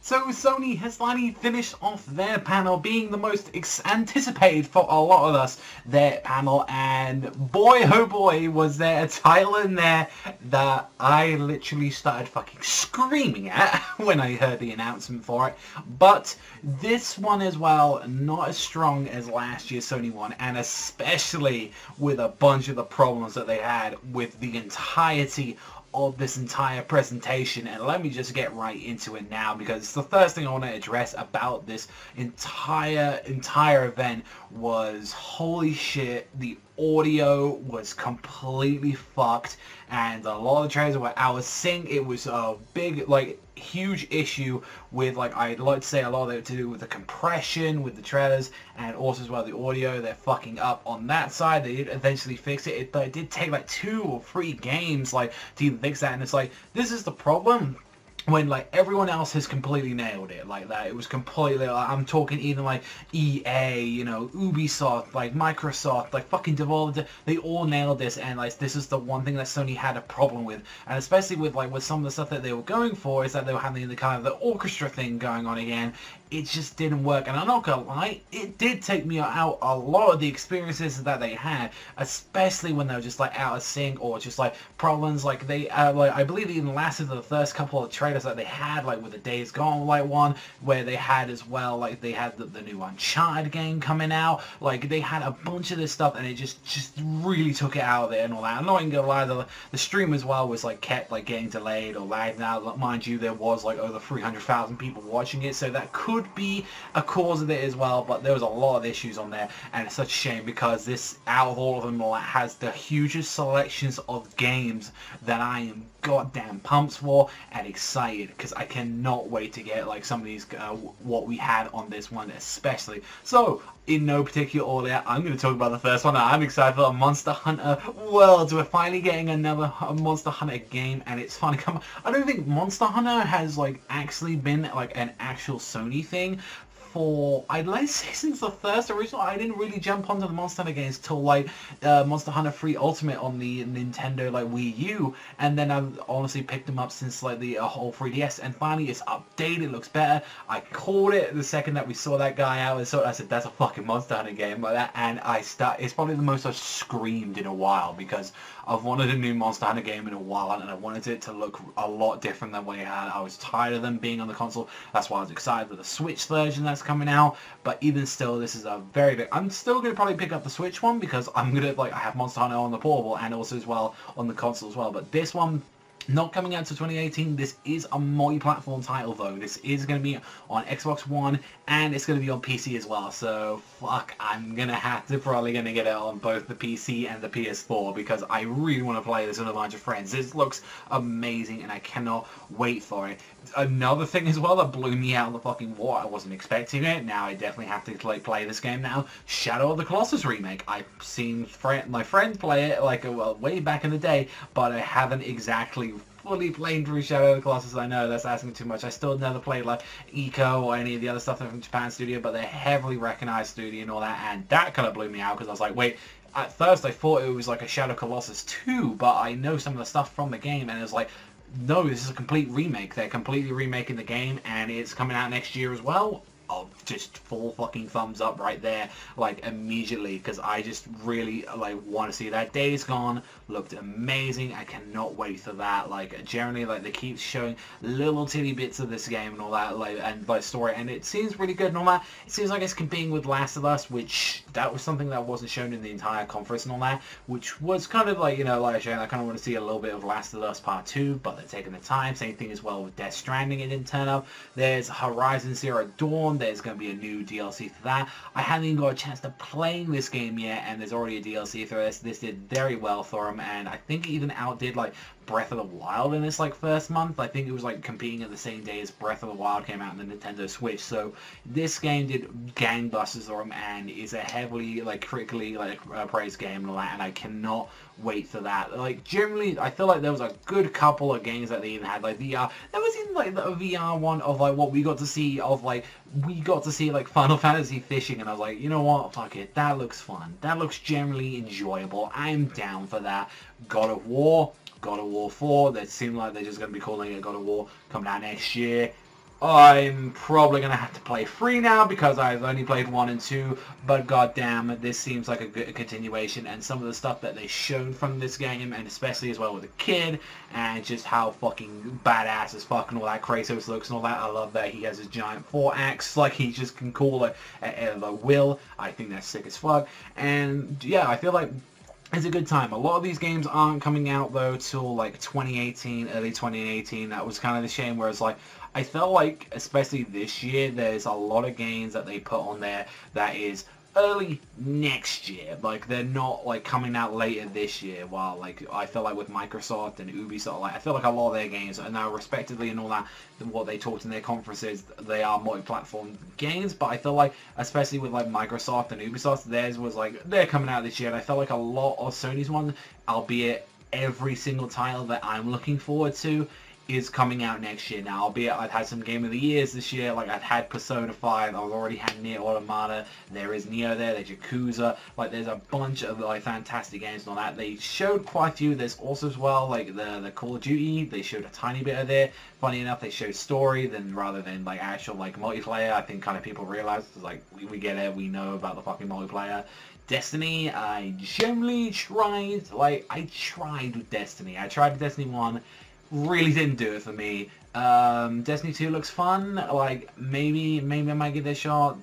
So Sony has finally finished off their panel, being the most anticipated for a lot of us, their panel, and boy oh boy was there a title in there that I literally started fucking screaming at when I heard the announcement for it. But this one as well, not as strong as last year's Sony one, and especially with a bunch of the problems that they had with the entirety of this entire presentation. And let me just get right into it now, because it's the first thing I want to address about this entire event was, holy shit, the audio was completely fucked, and a lot of the trailers were out of sync. It was a big, like, huge issue with, like, I'd like to say a lot of it to do with the compression with the trailers, and also as well the audio. They're fucking up on that side. They did eventually fix it, but it did take like 2 or 3 games like to even fix that, and it's like, this is the problem when like everyone else has completely nailed it like that. It was completely, like, I'm talking even like EA, you know, Ubisoft, like Microsoft, like fucking Devolver, they all nailed this, and like this is the one thing that Sony had a problem with, and especially with like with some of the stuff that they were going for, is that they were having the kind of the orchestra thing going on again. It just didn't work, and I'm not gonna lie, it did take me out a lot of the experiences that they had, especially when they were just like out of sync, or just like problems like they like, I believe it even lasted the first couple of trailers that they had, like with the Days Gone like one, where they had as well, like they had the new Uncharted game coming out, like they had a bunch of this stuff, and it just really took it out of there and all that. I'm not even gonna lie, the stream as well was like kept like getting delayed or lagged out. Mind you, there was like over 300,000 people watching it, so that could be a cause of it as well, but there was a lot of issues on there, and it's such a shame, because this, out of all of them, has the hugest selections of games that I am goddamn pumped for and excited, because I cannot wait to get like some of these what we had on this one especially. So in no particular order, I'm going to talk about the first one. I'm excited for Monster Hunter Worlds. We're finally getting another Monster Hunter game, and it's finally come. I don't think Monster Hunter has like actually been like an actual Sony thing for, I'd like to say, since the first original. I didn't really jump onto the Monster Hunter games till like Monster Hunter 3 Ultimate on the Nintendo like Wii U, and then I've honestly picked them up since like the whole 3DS, and finally it's updated, looks better. I called it the second that we saw that guy out, and so I said, that's a fucking Monster Hunter game like that, and it's probably the most I've screamed in a while, because I've wanted a new Monster Hunter game in a while, and I wanted it to look a lot different than what it had. I was tired of them being on the console. That's why I was excited for the Switch version that's coming out. But even still, this is a very big... I'm still going to probably pick up the Switch one, because I'm going to, like, I have Monster Hunter on the portable and also as well on the console as well. But this one, not coming out to 2018. This is a multi-platform title though. This is going to be on Xbox One, and it's going to be on PC as well. So fuck, I'm going to have to probably going to get it on both the PC and the PS4, because I really want to play this with a bunch of friends. This looks amazing, and I cannot wait for it. Another thing as well that blew me out of the fucking water, I wasn't expecting it. Now I definitely have to like play this game now. Shadow of the Colossus remake. I've seen my friend play it like way back in the day, but I haven't exactly fully played through Shadow of the Colossus. I know that's asking too much. I still never played like Eco or any of the other stuff from Japan Studio, but they're heavily recognized studio and all that, and that kind of blew me out, because I was like, wait, at first I thought it was like a Shadow of Colossus 2, but I know some of the stuff from the game, and it was like, no, this is a complete remake. They're completely remaking the game, and it's coming out next year as well. Oh, just full fucking thumbs up right there, like immediately, because I just really like want to see that. Days Gone looked amazing. I cannot wait for that. Like generally, like they keep showing little titty bits of this game and all that, like, and like story, and it seems really good and all that. It seems like it's competing with Last of Us, which that was something that wasn't shown in the entire conference and all that, which was kind of like, you know, like I said, I kind of want to see a little bit of Last of Us Part 2, but they're taking the time. Same thing as well with Death Stranding. It didn't turn up. There's Horizon Zero Dawn. There's going to be a new DLC for that. I haven't even got a chance to play this game yet, and there's already a DLC for this. This did very well for them, and I think it even outdid like Breath of the Wild in its like first month. I think it was like competing at the same day as Breath of the Wild came out on the Nintendo Switch. So this game did gangbusters for them, and is a heavily like critically like praised game and all that, and I cannot wait for that. Like generally, I feel like there was a good couple of games that they even had like VR. There was even like the VR one of like what we got to see of like like Final Fantasy fishing, and I was like, you know what, fuck it, that looks fun. That looks generally enjoyable. I'm down for that. God of War 4, that seemed like they're just going to be calling it God of War, coming out next year. I'm probably going to have to play 3 now because I've only played 1 and 2, but goddamn, this seems like a good continuation, and some of the stuff that they showed from this game, and especially as well with the kid, and just how fucking badass as fuck and all that Kratos looks and all that. I love that he has his giant 4-axe, like he just can call it at will. I think that's sick as fuck, and yeah, I feel like it's a good time. A lot of these games aren't coming out though till like 2018, early 2018. That was kind of the shame, whereas like I felt like, especially this year, there's a lot of games that they put on there that is early next year. Like, they're not, like, coming out later this year, while, like, I feel like with Microsoft and Ubisoft, like, I feel like a lot of their games are now, respectively and all that, what they talked in their conferences, they are multi-platform games, but I feel like, especially with, like, Microsoft and Ubisoft, theirs was, like, they're coming out this year, and I felt like a lot of Sony's ones, albeit every single title that I'm looking forward to, is coming out next year now, albeit I've had some Game of the Years this year. Like, I've had Persona 5, I've already had Nier Automata, there is Neo there, there's Yakuza, like, there's a bunch of, like, fantastic games and all that. They showed quite a few. There's also as well, like, the Call of Duty, they showed a tiny bit of there. Funny enough, they showed story rather than, like, actual, like, multiplayer. I think kind of people realize, like, we get it, we know about the fucking multiplayer. Destiny, I generally tried, like, I tried with Destiny. I tried with Destiny 1, really didn't do it for me. Destiny 2 looks fun. Like, maybe I might give it a shot.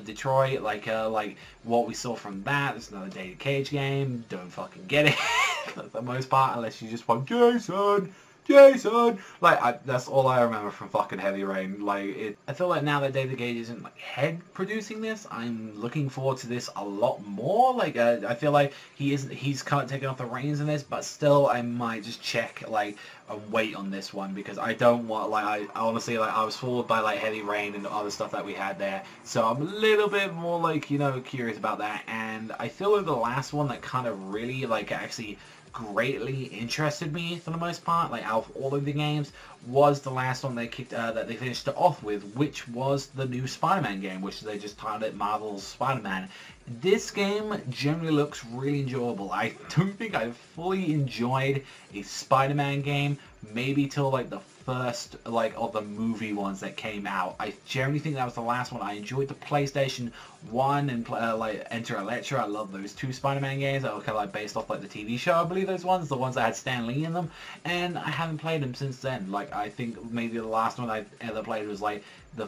Detroit, like what we saw from that. There's another David Cage game. Don't fucking get it for the most part, unless you just want Jason. Like, that's all I remember from fucking Heavy Rain. Like, I feel like now that David Cage isn't, like, head producing this, I'm looking forward to this a lot more. Like, I feel like he's kind of taking off the reins in this, but still, I might just check, like, and wait on this one, because I don't want, like, I honestly, like, I was fooled by, like, Heavy Rain and other stuff that we had there, so I'm a little bit more, like, you know, curious about that. And I feel like the last one that kind of really, like, actually greatly interested me for the most part, like, out of all of the games, was the last one they that they finished it off with, which was the new Spider-Man game, which they just titled it Marvel's Spider-Man. This game generally looks really enjoyable. I don't think I've fully enjoyed a Spider-Man game maybe till, like, the first, like, of the movie ones that came out. I generally think that was the last one. I enjoyed the PlayStation 1 and, like, Enter Electra. I love those 2 Spider-Man games that were kind of, like, based off, like, the TV show, I believe those ones, the ones that had Stan Lee in them, and I haven't played them since then. Like, I think maybe the last one I ever played was, like, the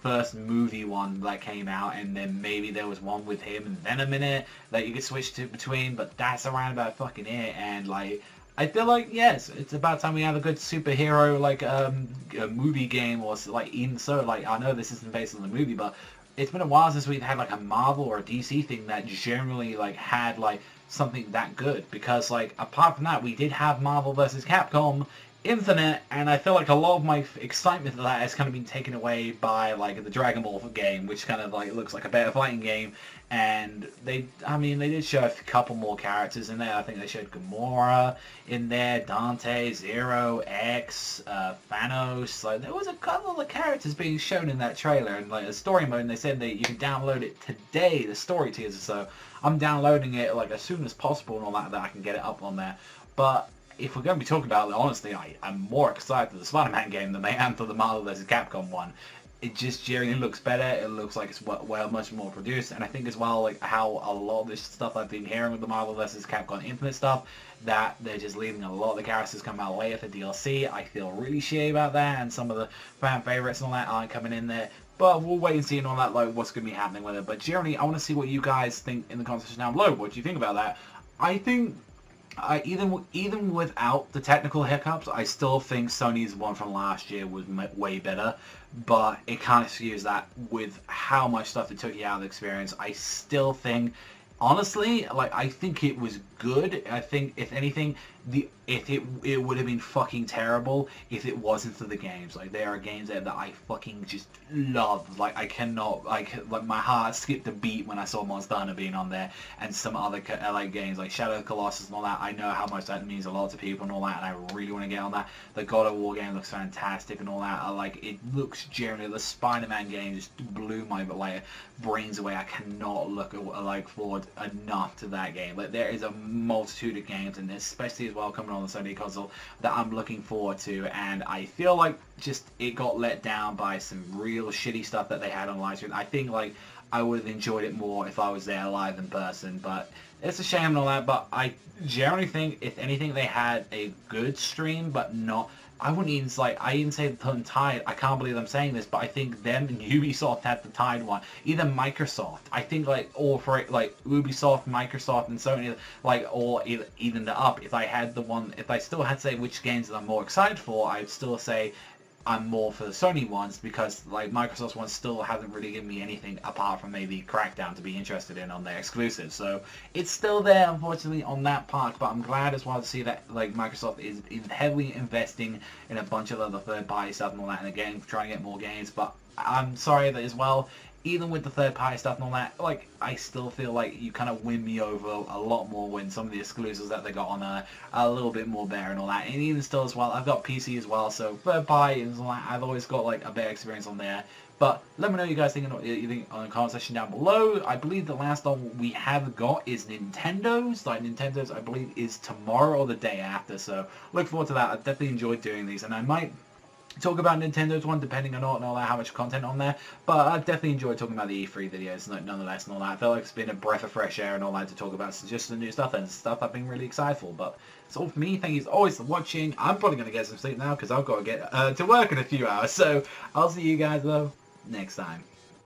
first movie one that came out, and then maybe there was one with him and Venom in it that you could switch to between, but that's around about fucking it. And, like, I feel like, yes, it's about time we have a good superhero, like, a movie game, or, like, even so, like, I know this isn't based on the movie, but it's been a while since we've had, like, a Marvel or a DC thing that generally, like, had, like, something that good, because, like, apart from that, we did have Marvel vs. Capcom Infinite, and I feel like a lot of my excitement for that has kind of been taken away by, like, the Dragon Ball game, which kind of, like, looks like a better fighting game. And they did show a couple more characters in there. I think they showed Gamora in there, Dante, Zero, X, Thanos. Like, there was a couple of the characters being shown in that trailer, and, like, a story mode, and they said that you can download it today, the story tiers. So I'm downloading it, like, as soon as possible and all that I can get it up on there. But if we're going to be talking about it, honestly, I'm more excited for the Spider-Man game than I am for the Marvel vs. Capcom one. It just generally looks better. It looks like it's well much more produced, and I think as well, like, how a lot of this stuff I've been hearing with the Marvel vs. Capcom Infinite stuff, that they're just leaving a lot of the characters come out later for DLC. I feel really shitty about that, and some of the fan favorites and all that aren't coming in there. But we'll wait and see and all that, like, what's going to be happening with it. But generally, I want to see what you guys think in the comments section down below. What do you think about that? I think even without the technical hiccups, I still think Sony's one from last year was way better, but it can't excuse that with how much stuff it took you out of the experience. I still think, honestly, like, I think it was good. I think, if anything, it would have been fucking terrible if it wasn't for the games. Like, there are games there that I fucking just love. Like, I cannot, like my heart skipped a beat when I saw Monster Hunter being on there, and some other like games like Shadow of the Colossus and all that. I know how much that means a lot to people and all that, and I really want to get on that. The God of War game looks fantastic and all that. It looks generally, the Spider-Man game just blew my, like, brains away. I cannot look forward enough to that game. Like, there is a multitude of games, and especially as well coming on the Sony console that I'm looking forward to, and I feel like just it got let down by some real shitty stuff that they had on live stream. I think like I would have enjoyed it more if I was there live in person, but it's a shame and all that. But I generally think, if anything, they had a good stream, but not... I wouldn't even I even say the Tide. I can't believe I'm saying this, but I think them and Ubisoft had the Tide one. Either Microsoft. I think all for it, Ubisoft, Microsoft, and Sony, all evened it up. If I had the one, if I still had to say which games that I'm more excited for, I'd still say I'm more for the Sony ones, because Microsoft's ones still haven't really given me anything apart from maybe Crackdown to be interested in on their exclusives. So it's still there, unfortunately, on that part, but I'm glad as well to see that Microsoft is heavily investing in a bunch of other third-party stuff and all that, and again trying to get more games. But I'm sorry that as well, even with the third-party stuff and all that, I still feel like you kind of win me over a lot more when some of the exclusives that they got on are a little bit more bare and all that. And even still as well, I've got PC as well, so third-party and all that, I've always got a better experience on there. But let me know what you guys think on the comment section down below. I believe the last one we have got is Nintendo's. Nintendo's, I believe, is tomorrow or the day after, so look forward to that. I definitely enjoyed doing these, and I might talk about Nintendo's one depending on all that, how much content on there, but I definitely enjoyed talking about the E3 videos nonetheless and all that. I feel like it's been a breath of fresh air and all that to talk about just the new stuff and stuff I've been really excited for. But it's all for me. Thank you as always for watching. I'm probably going to get some sleep now because I've got to get to work in a few hours, so I'll see you guys though next time.